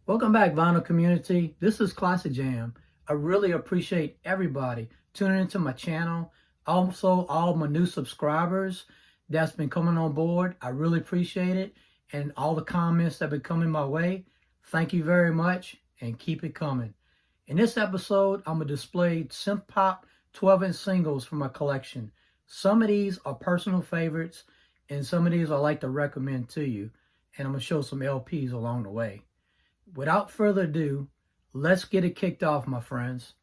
Welcome back, vinyl community. This is Classic Jam. I really appreciate everybody tuning into my channel. Also, all my new subscribers that's been coming on board. I really appreciate it. And all the comments that have been coming my way. Thank you very much and keep it coming. In this episode, I'm going to display Synth-pop 12-inch singles from my collection. Some of these are personal favorites, and some of these I like to recommend to you. And I'm going to show some LPs along the way. Without further ado, let's get it kicked off, my friends.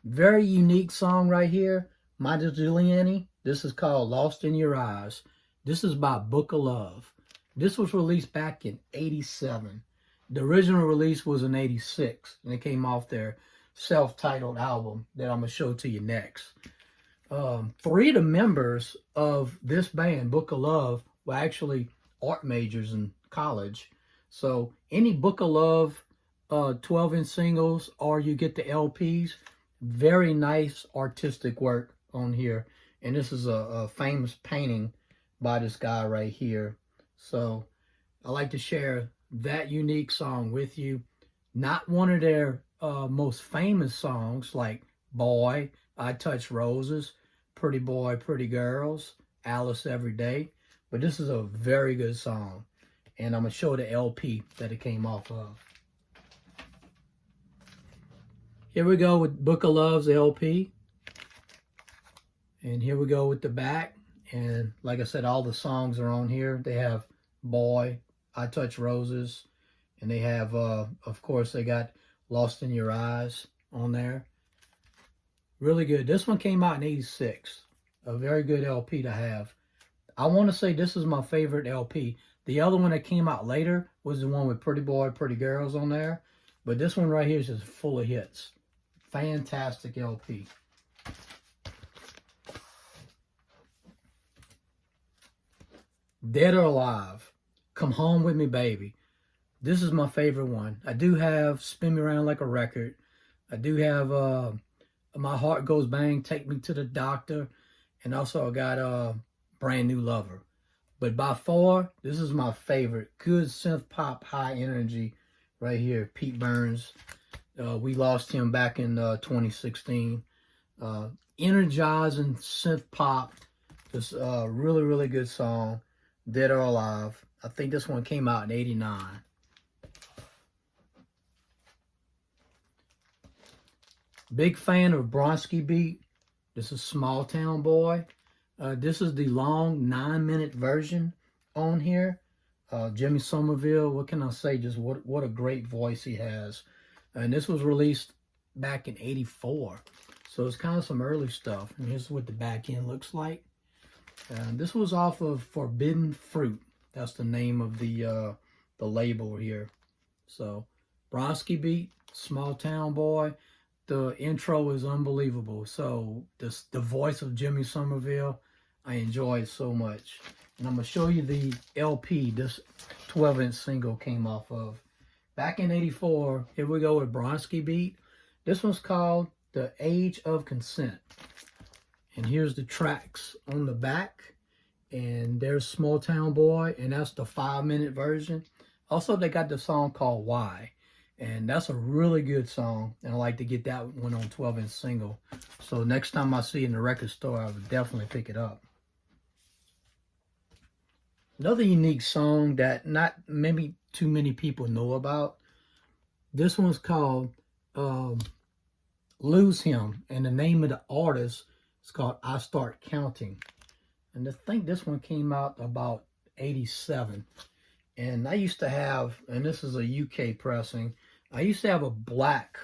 Very unique song right here. Michael Giuliani. This is called Lost in Your Eyes. This is by Book of Love. This was released back in '87. The original release was in '86, and it came off their self-titled album that I'm going to show to you next. Three of the members of this band, Book of Love, were actually art majors in college. So any Book of Love 12-inch singles, or you get the LPs, very nice artistic work on here. And this is a famous painting by this guy right here. So I like to share that unique song with you. Not one of their most famous songs like Boy, I Touch Roses, Pretty Boy, Pretty Girls, Alice Every Day. But this is a very good song. And I'm going to show the LP that it came off of. Here we go with Book of Love's LP. And here we go with the back. And like I said, all the songs are on here. They have Boy, I Touch Roses. And they have, of course, they got Lost in Your Eyes on there. Really good. This one came out in '86. A very good LP to have. I want to say this is my favorite LP. The other one that came out later was the one with Pretty Boy, Pretty Girls on there. But this one right here is just full of hits. Fantastic LP. Dead or Alive. Come Home With Me, Baby. This is my favorite one. I do have Spin Me Around Like a Record. I do have My Heart Goes Bang, Take Me to the Doctor. And also I got Brand New Lover. But by far, this is my favorite. Good synth pop, high energy right here. Pete Burns. We lost him back in 2016. Energizing synth pop. Just a really, really good song. Dead or Alive. I think this one came out in '89. Big fan of Bronski Beat. This is Small Town Boy. This is the long 9-minute version on here. Jimmy Somerville, what can I say? Just what a great voice he has. And this was released back in '84. So it's kind of some early stuff. And here's what the back end looks like. This was off of Forbidden Fruit. That's the name of the label here. So Bronski Beat, Small Town Boy. The intro is unbelievable. So the voice of Jimmy Somerville, I enjoy it so much. And I'm going to show you the LP this 12-inch single came off of. Back in '84, here we go with Bronski Beat. This one's called The Age of Consent. And here's the tracks on the back. And there's Small Town Boy, and that's the 5-minute version. Also, they got the song called Why. And that's a really good song. And I like to get that one on 12-inch single. So next time I see it in the record store, I would definitely pick it up. Another unique song that not maybe too many people know about. This one's called Lose Him. And the name of the artist is called I Start Counting. And I think this one came out about '87. And I used to have, and this is a UK pressing, I used to have a black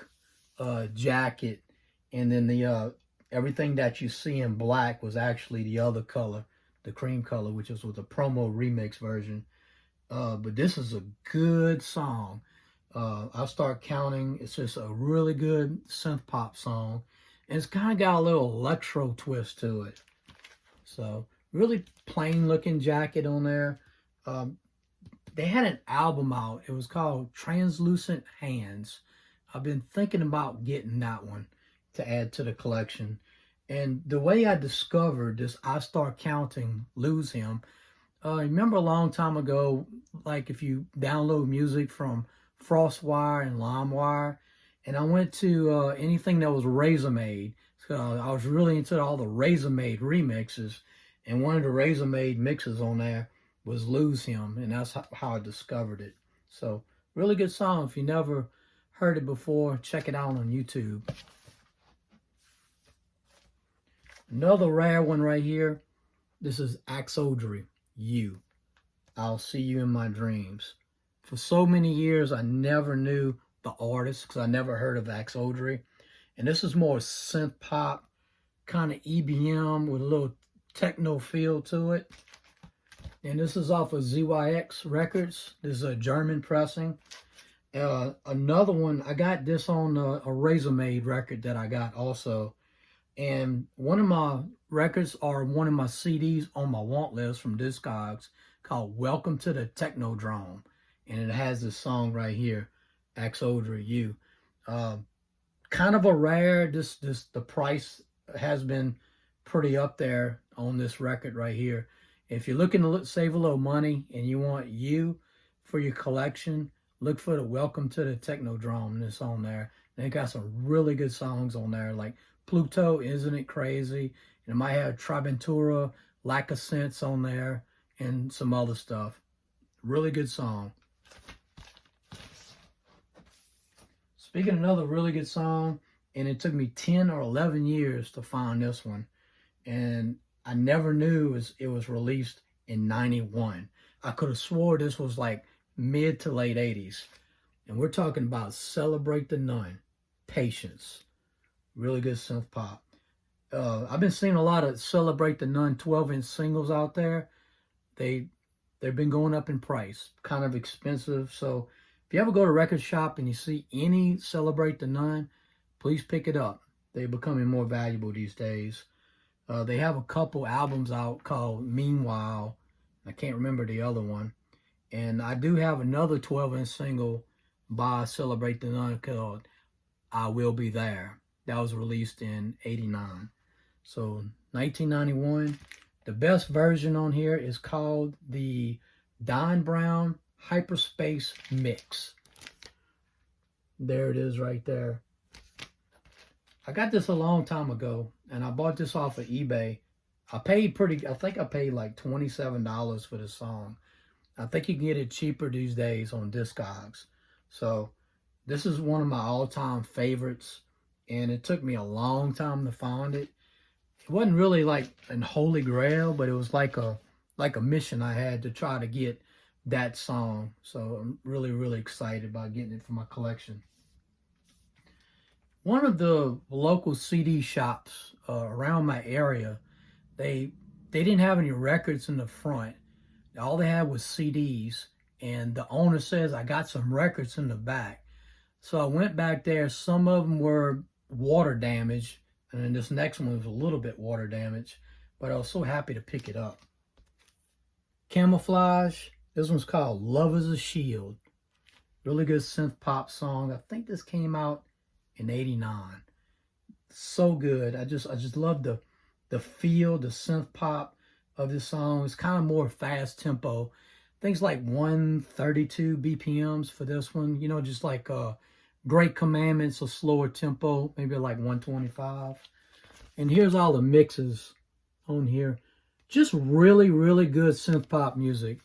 jacket, and then the everything that you see in black was actually the other color, the cream color, which is with the promo remix version. But this is a good song. I'll Start Counting. It's just a really good synth pop song, and it's kind of got a little electro twist to it. So really plain looking jacket on there. They had an album out. It was called Translucent Hands. I've been thinking about getting that one to add to the collection. And the way I discovered this I Start Counting, Lose Him, Remember a long time ago, like if you download music from FrostWire and LimeWire, and I went to anything that was Razormade. So I was really into all the Razormade remixes, and one of the Razormade mixes on there was Lose Him, and that's how I discovered it. So really good song. If you never heard it before, check it out on YouTube. Another rare one right here. This is Axodry, You. I'll See You in My Dreams. For so many years, I never knew the artist because I never heard of Axodry. And this is more synth pop, kind of EBM with a little techno feel to it. And this is off of ZYX Records. This is a German pressing. Another one, I got this on a Razormade record that I got also. And one of my records are one of my CDs on my want list from Discogs called Welcome to the Technodrome. And it has this song right here, Axodry, You. Kind of a rare, the price has been pretty up there on this record right here. If you're looking to save a little money and you want You for your collection, look for the Welcome to the Technodrome, and it's on there. And it got some really good songs on there, like Pluto, Isn't It Crazy? And it might have Triventura, Lack of Sense on there, and some other stuff. Really good song. Speaking of another really good song, and it took me 10 or 11 years to find this one. And I never knew it was released in 91. I could have swore this was like mid to late 80s. And we're talking about Celebrate the Nun, Patience. Really good synth pop. I've been seeing a lot of Celebrate the Nun 12-inch singles out there. They've been going up in price, kind of expensive. So if you ever go to a record shop and you see any Celebrate the Nun, please pick it up. They're becoming more valuable these days. They have a couple albums out called Meanwhile. I can't remember the other one. And I do have another 12-inch single by Celebrate the Nun called I Will Be There. That was released in 89. So 1991. The best version on here is called the Don Brown Hyperspace Mix. There it is right there. I got this a long time ago, and I bought this off of eBay. I think I paid like $27 for this song. I think you can get it cheaper these days on Discogs. So this is one of my all-time favorites, and it took me a long time to find it. It wasn't really like an holy grail, but it was like a mission I had to try to get that song. So I'm really, really excited about getting it for my collection. One of the local CD shops around my area, they didn't have any records in the front. All they had was CDs, and the owner says, I got some records in the back. So I went back there. Some of them were water damaged, and then this next one was a little bit water damaged, but I was so happy to pick it up. Camouflage. This one's called Love is a Shield. Really good synth pop song. I think this came out in 89. So good. I just love the feel, the synth pop of this song. It's kind of more fast tempo. Things like 132 BPMs for this one. You know, just like Great Commandments, a slower tempo, maybe like 125. And here's all the mixes on here. Just really, really good synth pop music.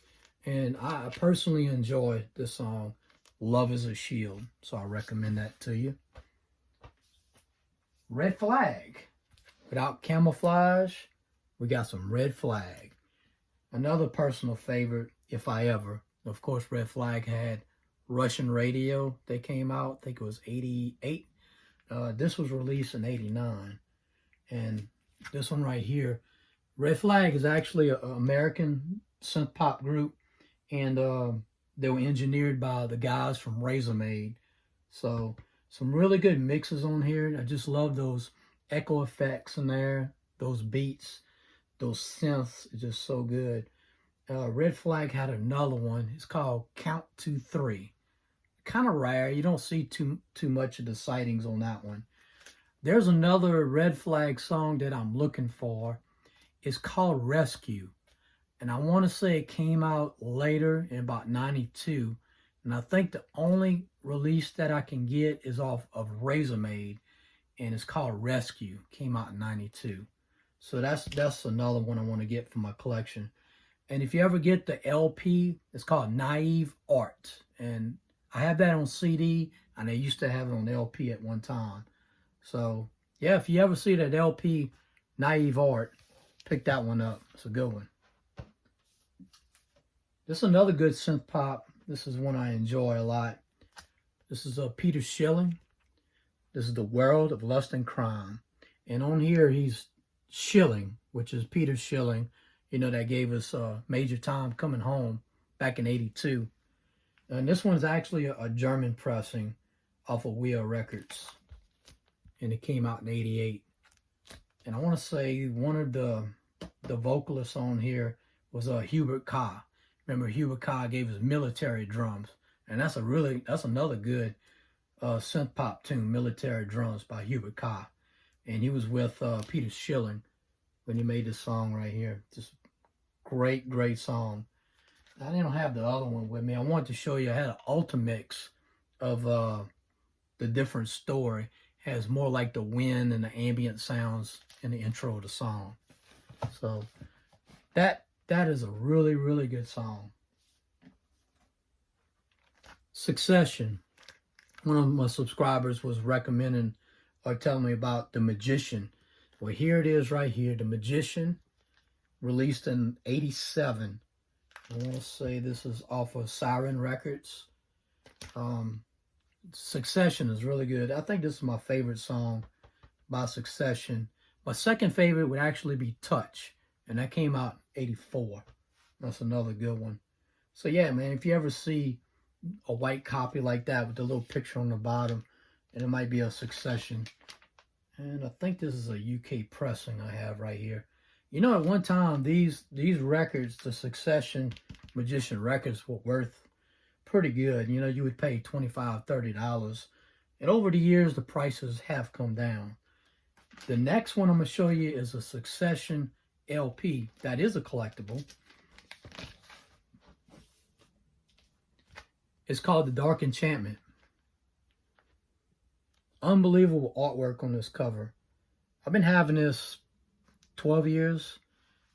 And I personally enjoy this song, Love is a Shield. So I recommend that to you. Red Flag. Without Camouflage, we got some Red Flag. Another personal favorite, if I ever. Of course, Red Flag had Russian Radio. They came out, I think it was 88. This was released in 89. And this one right here, Red Flag is actually an American synth pop group. And they were engineered by the guys from Razormade. So some really good mixes on here. I just love those echo effects in there, those beats, those synths. It's just so good. Red Flag had another one. It's called Count to 3. Kind of rare. You don't see too much of the sightings on that one. There's another Red Flag song that I'm looking for. It's called Rescue. And I want to say it came out later in about 92. And I think the only release that I can get is off of Razormaid, and it's called Rescue. Came out in 92. So that's another one I want to get for my collection. And if you ever get the LP, it's called Naive Art. And I have that on CD, and I used to have it on LP at one time. So, yeah, if you ever see that LP, Naive Art, pick that one up. It's a good one. This is another good synth pop. This is one I enjoy a lot. This is Peter Schilling. This is The World of Lust and Crime. And on here, he's Schilling, which is Peter Schilling, you know, that gave us Major Tom Coming Home back in 82. And this one's actually a German pressing off of Wheel Records. And it came out in 88. And I want to say one of the vocalists on here was Hubert Kah. Remember, Hubert Kah gave us Military Drums. And that's another good synth pop tune, Military Drums by Hubert Kah. And he was with Peter Schilling when he made this song right here. Just great, great song. I didn't have the other one with me. I wanted to show you I had an Ultimix of the different story. It has more like the wind and the ambient sounds in the intro of the song. So that is a really, really good song. Succession. One of my subscribers was recommending or telling me about The Magician. Well, here it is right here. The Magician, released in 87. I want to say this is off of Siren Records. Succession is really good. I think this is my favorite song by Succession. My second favorite would actually be Touch, and that came out in 84. That's another good one. So yeah, man, if you ever see a white copy like that with the little picture on the bottom, and it might be a Succession. And I think this is a UK pressing I have right here. You know, at one time, these records, the Succession Magician records, were worth pretty good. You know, you would pay $25, $30. And over the years, the prices have come down. The next one I'm going to show you is a Succession LP. That is a collectible. It's called The Dark Enchantment. Unbelievable artwork on this cover. I've been having this 12 years.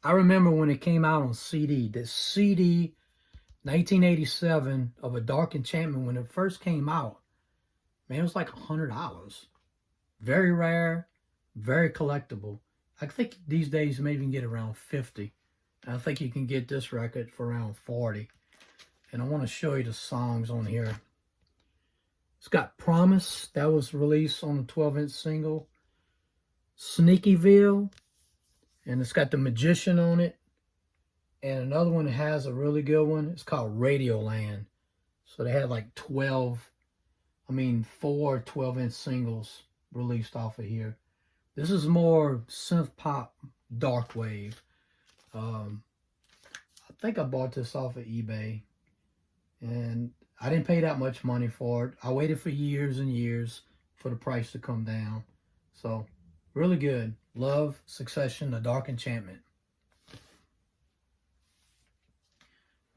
I remember when it came out on CD. The CD, 1987, of A Dark Enchantment, when it first came out, man, it was like $100. Very rare, very collectible. I think these days you may even get around 50. I think you can get this record for around 40. And I want to show you the songs on here. It's got Promise, that was released on a 12-inch single. Sneakyville, and it's got The Magician on it. And another one that has a really good one, it's called Radioland. So they had like 4 12-inch singles released off of here. This is more synth pop, dark wave. I think I bought this off of eBay. And I didn't pay that much money for it. I waited for years and years for the price to come down. So, really good. Love, Succession, The Dark Enchantment.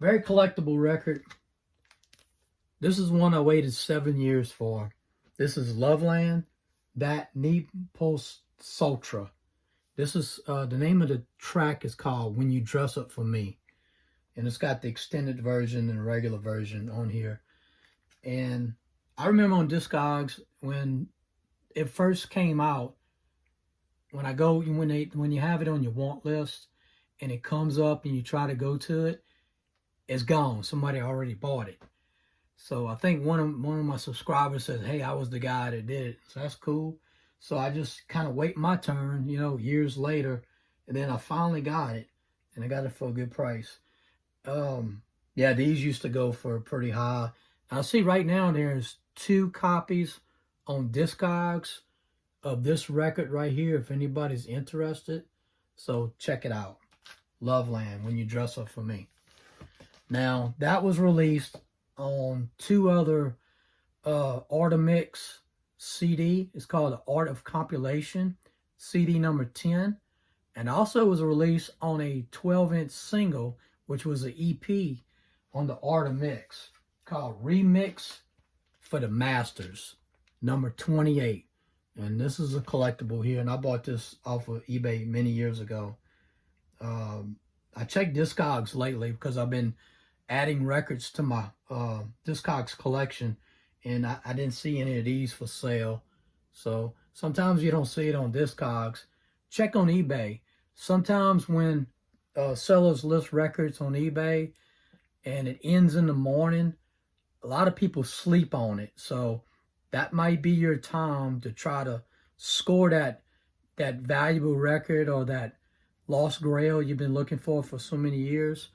Very collectible record. This is one I waited 7 years for. This is Loveland, That Nepos Sultra. This is, the name of the track is called When You Dress Up For Me. And it's got the extended version and regular version on here. And I remember on Discogs when it first came out, when you have it on your want list and it comes up and you try to go to it, it's gone. Somebody already bought it. So I think one of my subscribers says, hey, I was the guy that did it. So that's cool. So I just kind of wait my turn, you know, years later. And then I finally got it. And I got it for a good price. Yeah, these used to go for pretty high. I see right now there's 2 copies on Discogs of this record right here, if anybody's interested. So check it out. Loveland, When You Dress Up For Me. Now, that was released on 2 other Artemix CD. It's called The Art of Compilation, CD number 10. And also was released on a 12-inch single, which was an EP on the Art of Mix called Remix for the Masters, number 28. And this is a collectible here, and I bought this off of eBay many years ago. I checked Discogs lately because I've been adding records to my Discogs collection, and I didn't see any of these for sale. So sometimes you don't see it on Discogs. Check on eBay. Sometimes when sellers list records on eBay and it ends in the morning, a lot of people sleep on it. So that might be your time to try to score that valuable record or that lost grail you've been looking for so many years.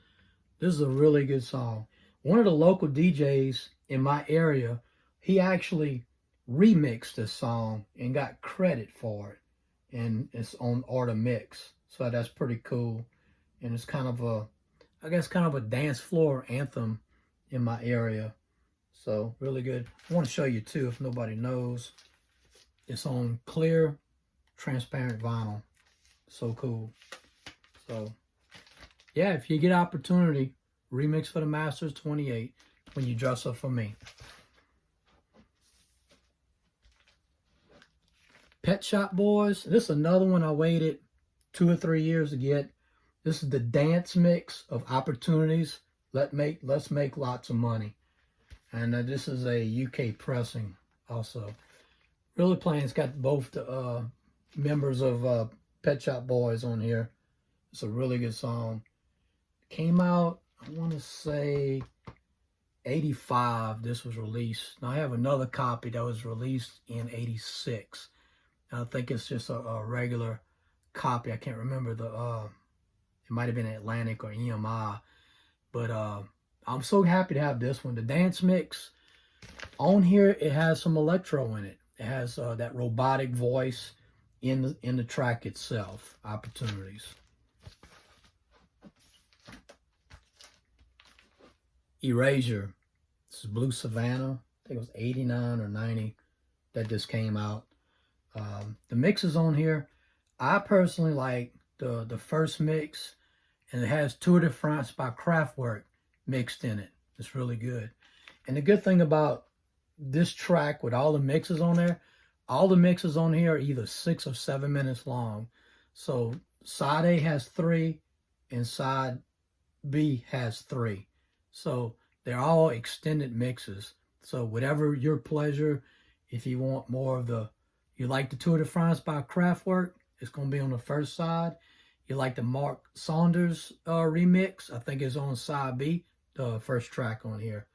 This is a really good song. One of the local DJs in my area, he actually remixed this song and got credit for it. And it's on Art of Mix. So that's pretty cool. And it's kind of a dance floor anthem in my area. So really good. I want to show you too, if nobody knows. It's on clear, transparent vinyl. So cool. So yeah, if you get opportunity, Remix for the Masters 28 when you dress up for me. Pet Shop Boys. This is another one I waited 2 or 3 years to get. This is the dance mix of Opportunities. Let's make lots of money. And this is a UK pressing also. Really playing. It's got both the members of Pet Shop Boys on here. It's a really good song. Came out, I want to say, 85. This was released. Now I have another copy that was released in 86. I think it's just a regular copy. I can't remember it might have been Atlantic or EMI. But I'm so happy to have this one. The dance mix on here, it has some electro in it. It has that robotic voice in the track itself. Opportunities. Erasure. This is Blue Savannah. I think it was 89 or 90 that this came out. The mixes on here, I personally like the first mix, and it has Tour de France by Kraftwerk mixed in it. It's really good. And the good thing about this track with all the mixes on there, all the mixes on here are either 6 or 7 minutes long. So side A has 3 and side B has 3. So they're all extended mixes. So whatever your pleasure, if you want more of you like the Tour de France by Kraftwerk, it's going to be on the first side. You like the Mark Saunders remix, I think it's on side B, the first track on here.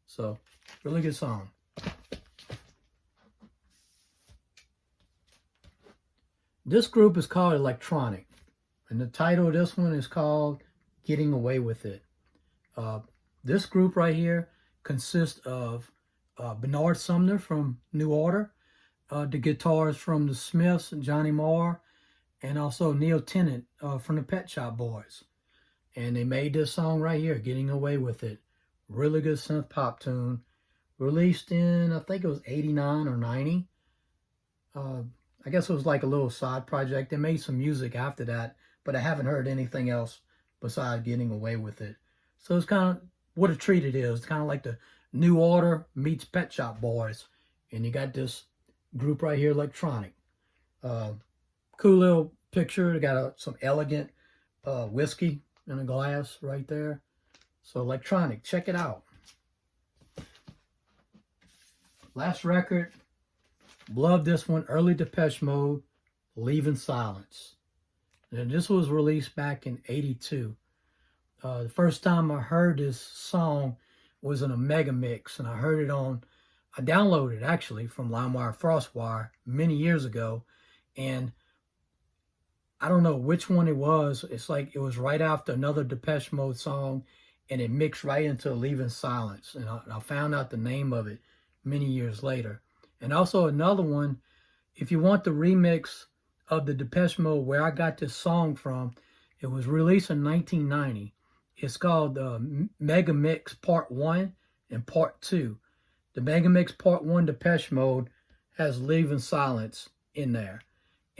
So, really good song. This group is called Electronic, and the title of this one is called Getting Away With It. This group right here consists of Bernard Sumner from New Order, the guitars from the Smiths and Johnny Marr, and also Neil Tennant from the Pet Shop Boys. And they made this song right here, Getting Away With It. Really good synth-pop tune. Released in, I think it was 89 or 90. I guess it was like a little side project. They made some music after that, but I haven't heard anything else besides Getting Away With It. So it's kind of what a treat it is. It's kind of like the New Order meets Pet Shop Boys. And you got this group right here, Electronic. Cool little picture. They got some elegant whiskey in a glass right there. So Electronic, check it out. Last record, love this one, early Depeche Mode, Leaving Silence. And this was released back in 82. The first time I heard this song was in a mega mix, and I downloaded it actually from LimeWire FrostWire many years ago, and I don't know which one it was. It's like it was right after another Depeche Mode song, and it mixed right into Leaving Silence, and I found out the name of it many years later. And also another one, if you want the remix of the Depeche Mode where I got this song from, it was released in 1990. It's called Mega Mix Part 1 and Part 2. The Mega Mix Part 1 Depeche Mode has Leaving Silence in there.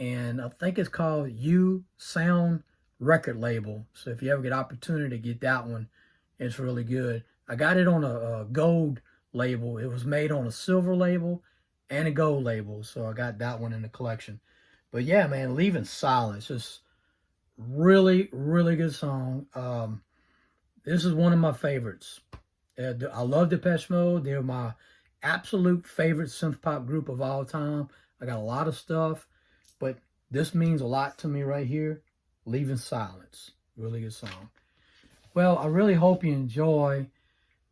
and I think it's called U Sound record label. So if you ever get opportunity to get that one, it's really good. I got it on a gold label. It was made on a silver label and a gold label, so I got that one in the collection. But yeah, man, Leaving Silence, just really, really good song. This is one of my favorites. I love Depeche Mode. They're my absolute favorite synth pop group of all time. I got a lot of stuff, but this means a lot to me right here. Leaving Silence. Really good song. Well, I really hope you enjoy.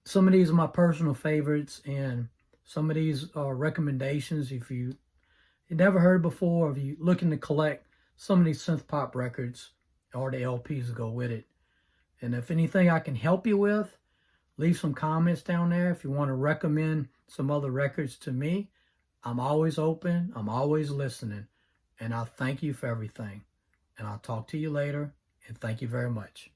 Some of these are my personal favorites, and some of these are recommendations if you never heard before, if you're looking to collect some of these synth pop records or the LPs to go with it. And if anything I can help you with, leave some comments down there. If you want to recommend some other records to me, I'm always open. I'm always listening. And I thank you for everything. And I'll talk to you later. And thank you very much.